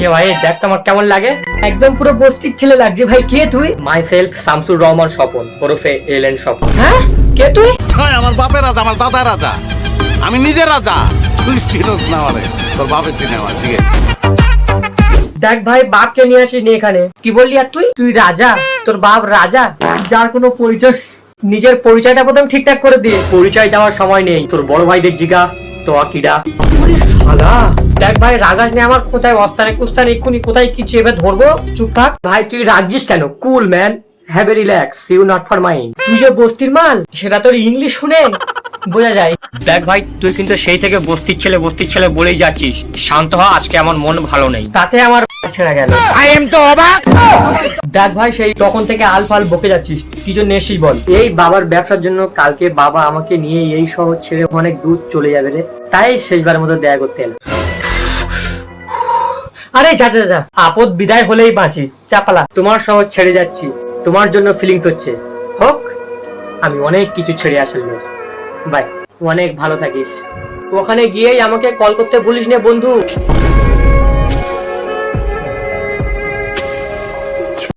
কে ভাই দেখ তো আমার কেমন লাগে, একদম পুরো বস্তির ছেলে লাগছে ভাই। কে তুই? মাই সেলফ শামসুর রহমান স্বপন ওরফে এলেন স্বপন। হ্যাঁ কে তুই? আমার বাপের রাজা, আমার দাদা রাজা, আমি নিজে রাজা। তুই চিনোস না আমারে, তোর বাপের চিনে আমার। ঠিক আছে দেখ ভাই বাপকে নিয়ে আসিনি এখানে। কি বললি আর তুই? তুই রাজা? তোর বাপ রাজা? যার কোনো পরিচয়, নিজের পরিচয়টা প্রথম ঠিকঠাক করে দিয়ে। পরিচয় দেওয়ার সময় নেই। তোর বড় ভাইদের জিগা তো আকিরা। ওরে শালা। দেখ ভাই রাগাস নে, আমার কোথায় অস্তানে কুস্তানে এক্ষুনি কোথায় কি চেপে ধরবো। চুপ থাক ভাই। তুই রাগছিস কেন? Cool man, have a relax, you not for mind. তুই যে বস্তির মাল সেটা তোর ইংলিশ শুনে বোঝা যায়। দেখ ভাই তুই কিন্তু সেই থেকে বস্তির ছেলে বলেই যাচ্ছিস। শান্ত হ, আজকে আমার মন ভালো নেই। তাতে আমার ছেড়ে গেল। আই এম তো অবাক। দেখ ভাই সেই তখন থেকে আলফাল বকে যাচ্ছিস, কি জন্য এসেছিস বল? এই বাবার ব্যবসার জন্য। কালকে বাবা আমাকে নিয়ে এই শহর ছেড়ে অনেক দূর চলে যাবে রে, তাই শেষবার মতো দেখা করতে এলাম। আরে যা যা যা, আপদ বিদায় হলেই বাঁচি। চাপালা, তোমার শহর ছেড়ে যাচ্ছি, তোমার জন্য ফিলিংস হচ্ছে। হোক, আমি অনেক কিছু ছেড়ে আসল লোক। বাই, অনেক ভালো থাকিস। ওখানে গিয়েই আমাকে কল করতে ভুলিস না বন্ধু।